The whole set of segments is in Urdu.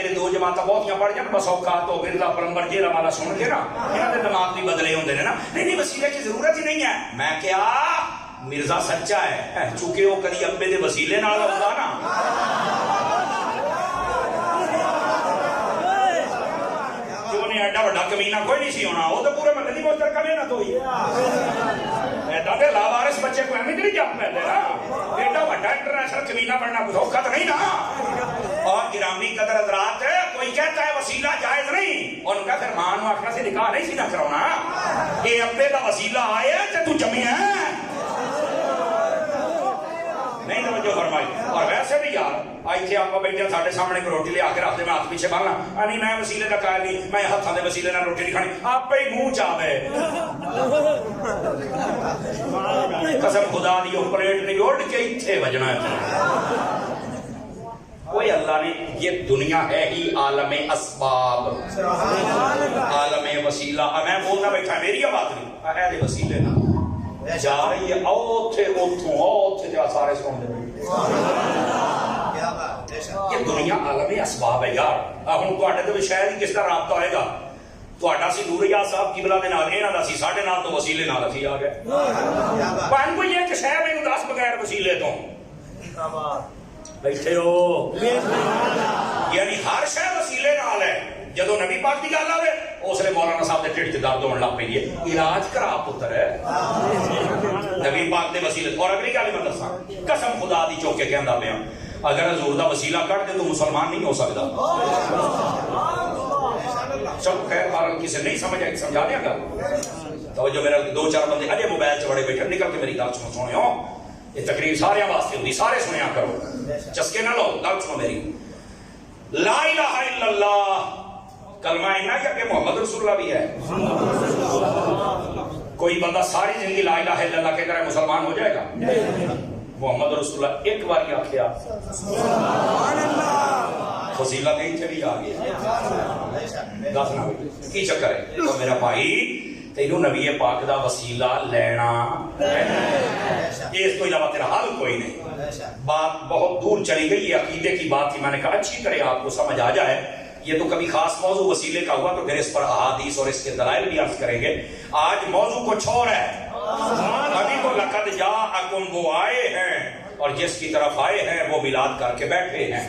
ویلے دو جماعتاں بہتیاں پڑھ جان بس اوقات ہو مرزا پلمبر جیلا والا سن کے نا انہاں دے دماغ بھی بدلے ہوندے نے نا نہیں وسیلے کی ضرورت ہی نہیں ہے. میں کیا مرزا سچا ہے چونکہ وہ کدی ابے دے وسیلے نال ہوندا نا جو نے ایڈا بڑا کمینہ کوئی نہیں سی ہونا وہ تو پورے محلے دی موتر کرے نا تو ہی ایڈا دے لاوارث بچے کو اہمیت نہیں جاپ پہلے نا ایڈا بڑا انٹرنیشنل کمینہ بننا دھوکہ تو نہیں نا. اور گرامی قدر حضرات کوئی کہتا ہے وسیلہ جائز نہیں اور ان کا پھر مان واقعہ سے نکاح نہیں سی نہ کراؤنا یہ ابے دا وسیلہ آئے تے تو جمی ہے نہیں توجہ فرمائی. اور ویسے بھی یار آئی تھے آپ بیٹھے ساڑھے سامنے کو روٹی لے آ کے رکھ دے میں ہاتھ پیچھے بھاگنا نہیں میں وسیلے کا قائل نہیں میں ہاتھوں دے وسیلے نہ روٹی نہیں کھانی آپ پہ ہی منہ چاہے قسم خدا دی پلیٹ نہیں اڑ کے اتنے بجنا ہے. کوئی اللہ نے یہ دنیا ہے ہی عالم اسباب عالم وسیلہ میں بولنا بیٹھا میری بات نہیں ہے دے وسیلے نہ جا رہی ہے اوتھے اوتھوں اوتھے جا سارے سن دے یہ دنیا عالم اسباب ہے یار. ہن تواڈے تے شاید ہی کس طرح رابطہ ہوئے گا تواڈا سی نوریا صاحب قبلہ دے نال انہاں دا سی ساڈے نال تو وسیلے نال اسی آ گئے پن کوئی ایک شے مینوں دس بغیر وسیلے تو بیٹھے ہو یعنی ہر شے وسیلے نال ہے. جدو نبی پاک کی گل آئے اس لیے مولانا صاحب کے ٹھڑ درد ہونے لگ پی ہے علاج کرا پتر ہے نبی پاک کے وسیلے. اور اگلی گل میں دساں قسم خدا دی چوک کے کہندا پیا اگر حضور دا وسیلہ کٹ دے تو مسلمان نہیں ہو سکتا. چلو خیر بار کسی نہیں سمجھ آئی سمجھا دیا گل تو جو میرا دو چار بندے اجے موبائل چ بڑے بیٹھے نکل کے میری گل سنو ہو یہ تقریر سارے واسطے ہوتی سارے سنیا کرو چسکے نہ لو گل سنو میری. لا الہ الا اللہ کلمہ ہے نا یا کہ محمد رسول اللہ بھی ہے. کوئی بندہ ساری زندگی لا الہ الا اللہ کہہ کر مسلمان ہو جائے گا. محمد رسول اللہ ایک بار کیا کیا فضیلہ نہیں چلی آ گیا دسنا کی چکر ہے. تو میرا بھائی تینوں نبی پاک دا وسیلہ لینا اس کو علاوہ تیرا حل کوئی نہیں. بات بہت دور چلی گئی یہ عقیدے کی بات تھی میں نے کہا اچھی طرح آپ کو سمجھ آ جائے یہ تو کبھی خاص موضوع وسیلے کا ہوا تو پھر اس پر احادیث اور اس کے دلائل بھی عرض کریں گے. آج موضوع کچھ اور ہے. ابھی تو لقد جاءکم وہ آئے ہیں اور جس کی طرف آئے ہیں وہ میلاد کر کے بیٹھے ہیں.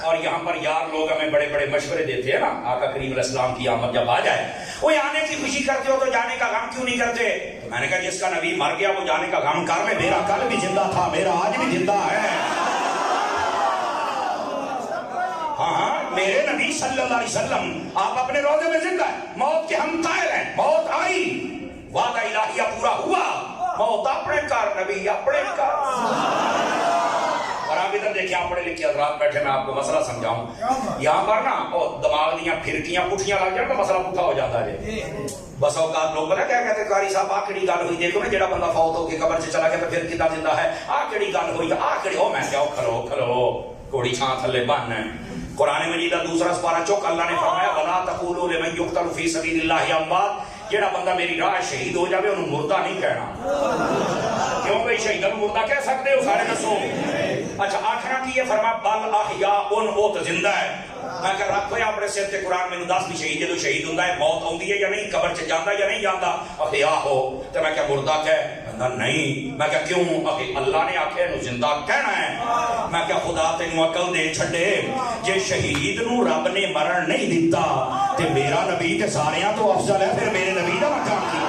اور یہاں پر یار لوگ ہمیں بڑے بڑے مشورے دیتے ہیں نا آقا کریم علیہ السلام کی آمد جب آ جائے وہ آنے کی خوشی کرتے ہو تو جانے کا غم کیوں نہیں کرتے. تو میں نے کہا جس کا نبی مر گیا وہ جانے کا غم کر لے. میرا کل بھی زندہ تھا میرا آج بھی زندہ ہے. ہاں میرے نبی صلی اللہ علیہ وسلم آپ اپنے روزے میں زندہ ہیں. موت کے ہم قائل ہیں. موت آئی وعدہ الہیہ پورا ہوا موت اپنے کار نبی اپنے کار. اور آپ ادھر دیکھیں آپ پڑھے لکھے حضرات بیٹھے میں آپ کو مسئلہ سمجھاؤں یہاں پر نا دماغ دیاں پھرکیاں پٹھیاں لگ جائیں تو مسئلہ پٹھا ہو جاتا ہے. بس اوقات لوگ پتا کیا کہتے ہیں قاری صاحب آکڑی گل ہوئی دیکھو نا جڑا بندہ فوت ہو کے قبر سے چلا گیا تو پھر کتنا زندہ ہے آکڑی گل ہوئی آکڑی ہو میں کیا کھلو کھلو کوڑی چھان تھلے بن. قرآن مجید کا دوسرا سپارہ چوک اللہ نے فرمایا وَلَا تَقُولُوا لِمَن يُقْتَلُ فِي سَبِيلِ اللَّهِ أَمْوَاتٌ جڑا بندہ میری راہ شہید ہو جاوے انہوں مردہ نہیں کہنا. کیوں بھئی شہیدوں مردہ کہہ سکتے ہو سارے دسو. اچھا آخرا کی یہ فرمایا بل احیاء وہ تو زندہ ہے. میں کہ رب کوئی اپنے سر تے قرآن میں دس بھی شہید جدو شہید ہوندا ہے موت آندی ہے یا نہیں قبر چ جاندا یا نہیں جاندا احیاء ہو تے میں کہ مردہ کہہ نہیں. میں کہ کیوں اللہ نے آکھے نو زندہ کہنا ہے. میں کہ خدا تینوں عقل دے چھڈے جے شہید نو رب نے مرن نہیں دتا تے میرا نبی تے ساریاں تو افضل ہے پھر میرے نبی دا مقام کی.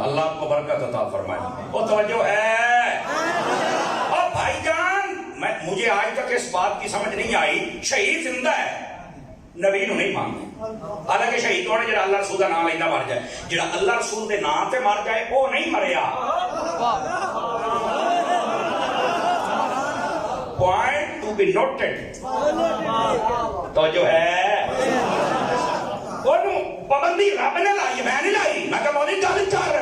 اللہ آپ کو برکت عطا فرمائے. وہ توجہ ہے اور بھائی جان مجھے آج تک اس بات کی سمجھ نہیں آئی شہید زندہ ہے نبی نو نہیں مانتے. حالانکہ شہید ہونے جڑا اللہ رسول کا نام لینا مر جائے جڑا اللہ رسول دے نام تے مر جائے وہ نہیں مریا. Point to be noted. توجہ ہے پابندی رب نے لائی میں نہیں لائی. میں کہ مولوی گل کر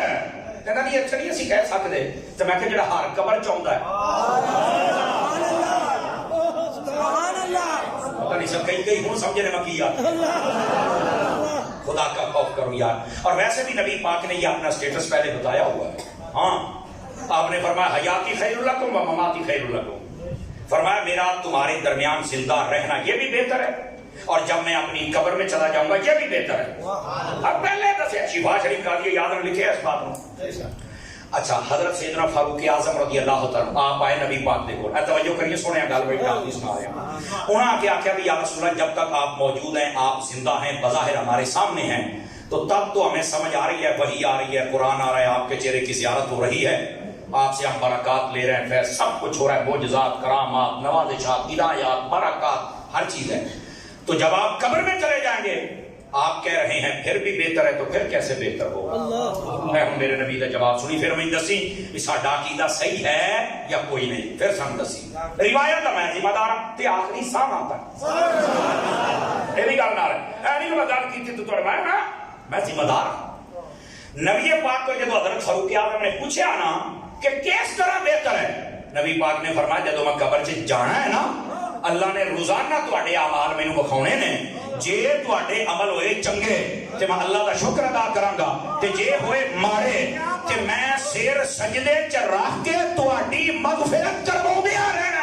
کہنا جی اچھا نہیں اسی کہہ سکتے تو میں کہ جڑا ہر قبر چاہتا ہے پتہ نہیں سب کئی ہوں سمجھنے میں کیا خدا کا خوف کرو یار. اور ویسے بھی نبی پاک نے یہ اپنا سٹیٹس پہلے بتایا ہوا ہے. ہاں آپ نے فرمایا حیاتی خیر لکم و مماتی خیر لکم, فرمایا میرا تمہارے درمیان زندہ رہنا یہ بھی بہتر ہے اور جب میں اپنی قبر میں چلا جاؤں گا یہ بھی بہتر ہے. اب پہلے دسے شفا شریف کا یہ یاد لکھے اس بات میں. اچھا حضرت سیدنا فاروق اعظم رضی اللہ تعالیٰ آپ آئے نبی پاک دیکھو توجہ کریے سونے گل بیٹھا سنا رہے ہیں. انہوں نے کیا بھی یا رسول اللہ جب تک آپ موجود ہیں آپ زندہ ہیں بظاہر ہمارے سامنے ہیں تو تب تو ہمیں سمجھ آ رہی ہے وحی آ رہی ہے قرآن آ رہا ہے آپ کے چہرے کی زیارت ہو رہی ہے آپ سے ہم برکات لے رہے ہیں پھر سب کچھ ہو رہا ہے معجزات کرامات نوازشات ہدایات برکات ہر چیز ہے. تو جب آپ قبر میں چلے جائیں گے آپ کہہ رہے ہیں پھر بھی بہتر ہے تو پھر کیسے بہتر ہوگا. میں میرے نبی کا جواب سنی پھر میں دسی ساڈا عقیدہ صحیح ہے یا کوئی نہیں. پھر سن دسی روایت کا میں ذمہ دار ہوں تے آخری سام آتا ہے یہ بھی گل نہ رہے اے نہیں میں گل کی تو تھوڑا میں ذمہ دار ہوں. نبی پاک کو جب حضرت فاروق اعظم نے پوچھا نا کہ کس طرح بہتر ہے نبی پاک نے فرمایا جب میں قبر سے جانا ہے نا اللہ نے روزانہ تواڈے اعمال مینوں بکھاؤنے نے جے تواڈے عمل ہوئے چنگے تے میں اللہ دا شکر ادا کراں گا تے جے ہوئے ماڑے تے میں سر سجدے چ رکھ کے تواڈی مغفرت کرواؤندیا رہنا ہے.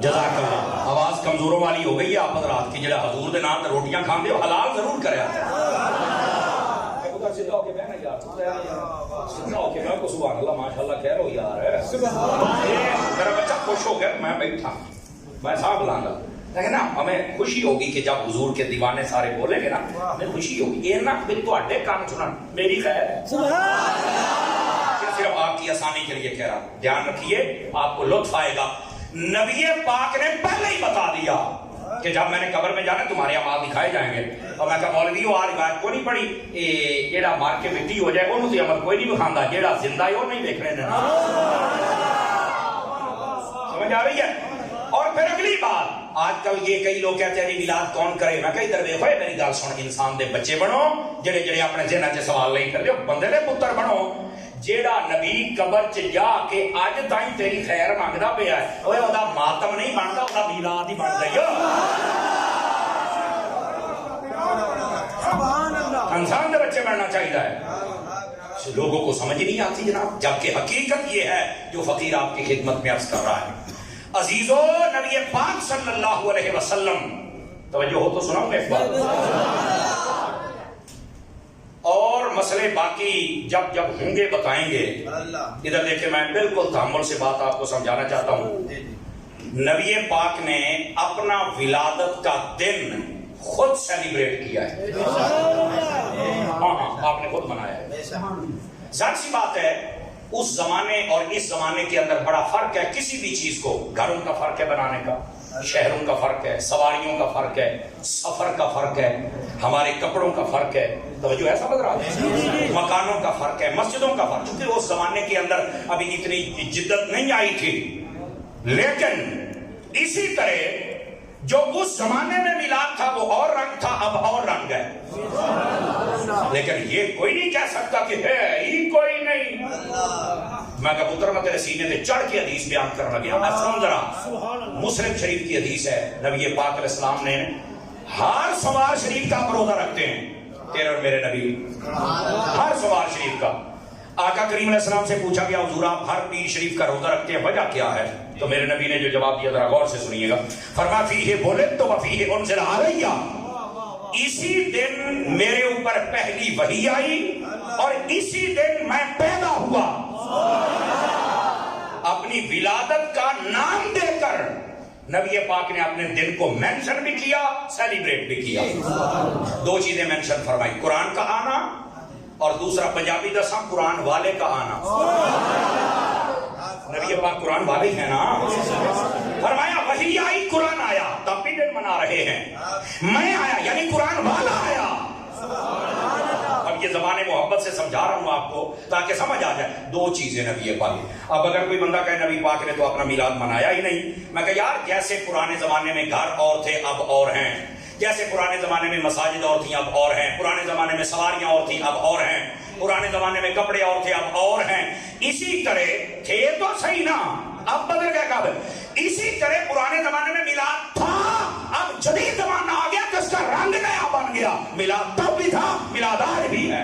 جزاک اللہ. آواز کمزوروں والی ہو گئی ہے آپ حضرات کی جڑا حضور دے نام تے روٹیاں کھاندے ہو حلال ضرور کریا سیدھا ہو کے بہنا یار سیدھا ہو کے میں کو سبحان اللہ ماشاءاللہ کہہ رہو یار میرا بچہ خوش ہو گیا میں بیٹھا میں صاحب لاں گا لیکن نا ہمیں خوشی ہوگی کہ جب حضور کے دیوانے سارے بولیں گے نا ہمیں خوشی ہوگی یہ نہ کہ تواڈے کان سنن میری خیر ہے صرف آپ کی آسانی کے لیے کہہ رہا ہوں. دھیان رکھیے آپ کو لطف آئے گا. نبی پاک نے پہلے ہی بتا دیا کہ جب میں نے قبر میں جانا تمہارے اعمال دکھائے جائیں گے. اور میں کہا مولوی ہو آ روایت کو نہیں پڑھی جیڑا مار کے مٹی ہو جائے انہوں سے عمل کوئی نہیں بکھاندہ جیڑا زندہ ہے وہ نہیں دیکھ رہے ہیں. سمجھ آ رہی ہے. اور پھر اگلی بات آج کل یہ کئی لوگ کہتے ہیں میلاد کون کرے. میں کئی درویش ہوئے میری گل سن انسان دے بچے بنو جڑے جڑے اپنے ذہن چ سوال نہیں کرتے بندے دے پتر بنو. جیڑا نبی قبر چ جا کے اج تائیں تیری خیر منگدا پیا ہے اوے او دا ماتم نہیں بندا او دا میلاد ہی بن گئی. سبحان اللہ. انسان دے بچے بننا چاہیے ہے لوگوں کو سمجھ نہیں آتی جناب جبکہ حقیقت یہ ہے جو فقیر آپ کی خدمت میں عرض کر رہا ہے. عزیزو نبی پاک صلی اللہ علیہ وسلم توجہ ہو تو سناؤں ایک بات اور مسئلے باقی جب جب ہوں گے بتائیں گے. ادھر دیکھیں میں بالکل تحمل سے بات آپ کو سمجھانا چاہتا ہوں. نبی پاک نے اپنا ولادت کا دن خود سیلیبریٹ کیا ہے. ہاں آپ نے خود منایا ہے. ظاہر سی بات ہے اس زمانے اور اس زمانے کے اندر بڑا فرق ہے. کسی بھی چیز کو گھروں کا فرق ہے بنانے کا شہروں کا فرق ہے سواریوں کا فرق ہے سفر کا فرق ہے ہمارے کپڑوں کا فرق ہے توجہ ایسا بدل رہا ہے مکانوں کا فرق ہے مسجدوں کا فرق چونکہ اس زمانے کے اندر ابھی اتنی جدت نہیں آئی تھی. لیکن اسی طرح جو اس زمانے میں میلاد تھا وہ اور رنگ تھا اب اور رنگ ہے. لیکن یہ کوئی نہیں کہہ سکتا کہ ہے ہی کوئی نہیں. میں کہا پتر میں تیرے سینے تے چڑھ کے حدیث بیان کرنے لگا. میں سن ذرا مسلم شریف کی حدیث ہے نبی پاک علیہ السلام نے ہر سوار شریف کا روزہ رکھتے ہیں تیرے اور میرے نبی ہر سوار شریف کا. آقا کریم علیہ السلام سے پوچھا گیا حضور آپ ہر پیر شریف کا روزہ رکھتے ہیں وجہ کیا ہے؟ تو میرے نبی نے جو جواب دیا ذرا غور سے سنیے گا. فرمایا فیہ ولدت و فیہ انزل علیہ اسی دن میرے اوپر پہلی وحی آئی اور اسی دن میں پیدا ہوا. اپنی ولادت کا نام دے کر نبی پاک نے اپنے دن کو مینشن بھی کیا سیلیبریٹ بھی کیا. دو چیزیں مینشن فرمائی قرآن کا آنا اور دوسرا پنجابی دساں قرآن والے کا آنا. نبی پاک قرآن والے ہیں نا. فرمایا وحی آئی قرآن آیا تب بھی دن منا رہے ہیں، میں آیا یعنی قرآن والا آیا۔ اب یہ زبان محبت سے سمجھا رہا ہوں آپ کو تاکہ سمجھ آ جائے دو چیزیں نبی پاک۔ اب اگر کوئی بندہ کہے نبی پاک نے تو اپنا میلاد منایا ہی نہیں، میں کہا یار جیسے پرانے زمانے میں گھر اور تھے اب اور ہیں، جیسے پرانے زمانے میں مساجد اور تھیں اب اور ہیں، پرانے زمانے میں سواریاں اور تھیں اب اور ہیں، پرانے زمانے میں کپڑے اور تھے اب اور ہیں، اسی طرح تھے تو صحیح نا، اب بدل گیا کب؟ اسی طرح پرانے زمانے میں میلاد تھا، اب جدید زمانہ آ گیا تو اس کا رنگ نیا بن گیا، میلاد تب بھی تھا، میلاد آج بھی ہے۔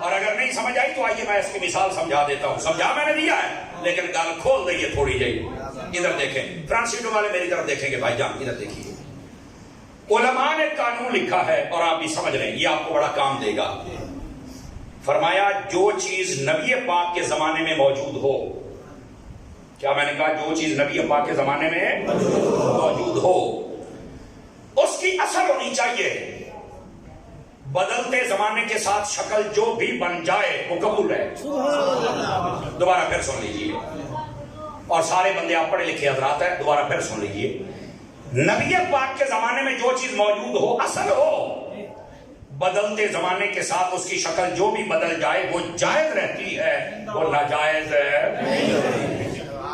اور اگر نہیں سمجھ آئی تو آئیے میں اس کی مثال سمجھا دیتا ہوں، سمجھا میں نے دیا ہے لیکن گال کھول دئیے تھوڑی جائی۔ ادھر دیکھیں فرانسیڈو والے میری طرف دیکھیں گے، بھائی جان ادھر دیکھیے، علماء نے قانون لکھا ہے اور آپ بھی سمجھ رہے ہیں، یہ آپ کو بڑا کام دے گا۔ فرمایا جو چیز نبی پاک کے زمانے میں موجود ہو، کیا میں نے کہا جو چیز نبی پاک کے زمانے میں موجود ہو اس کی اثر ہونی چاہیے، بدلتے زمانے کے ساتھ شکل جو بھی بن جائے وہ قبول ہے۔ دوبارہ پھر سن لیجئے، اور سارے بندے آپ پڑھے لکھے حضرات ہیں، دوبارہ پھر سن لیجئے، نبی پاک کے زمانے میں جو چیز موجود ہو، اصل ہو، بدلتے زمانے کے ساتھ اس کی شکل جو بھی بدل جائے وہ جائز رہتی ہے، وہ ناجائز ہے۔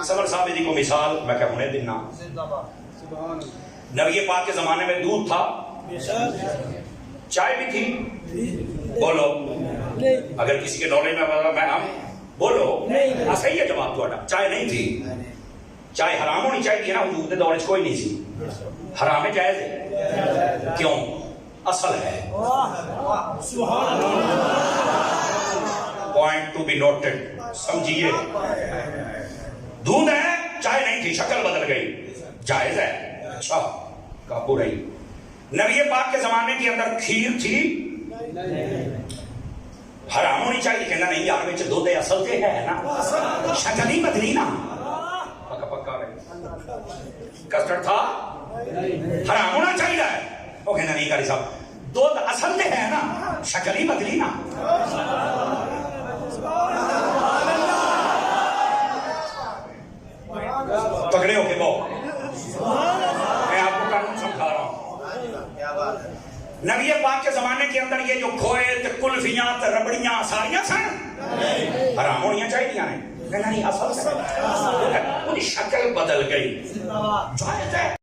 سمر صاحب جی کو مثال میں کہوں نے دینا، نبی پاک کے زمانے میں دودھ تھا، چائے بھی تھی، بولو اگر کسی کے نالج میں ہم بولو صحیح ہے جواب تھوڑا، چائے نہیں تھی، چائے حرام ہونی چاہیے نا، حضور کے دور کوئی نہیں سی، حرام ہے جائز ہے، کیوں؟ اصل ہے۔ پوائنٹ ٹو بی نوٹڈ، سمجھیے، دودھ ہے، چائے نہیں تھی، شکل بدل گئی، جائز ہے، اچھا قابو رہی۔ نبی پاک کے زمانے کے اندر کھیر تھی، حرام ہونی چاہیے، کہنا نہیں یار میں دودھ اصل سے ہے نا، شکل ہی بدلی نا، پکا پکا رہی، کسٹرڈ تھا، حرام ہونا چاہیے، وہ کہنا نہیں قاری صاحب دودھ اصل سے ہے نا، شکل ہی بدلی نا۔ پکڑے ہو کے بہت میں آپ کو قانون سمجھا رہا ہوں۔ نبی پاک کے زمانے کے اندر یہ جو کھوئے کلفیاں ربڑیاں ساریاں سن حرام ہونیاں چاہیے نہیں، اصل سے شکل بدل گئی، جائز ہے۔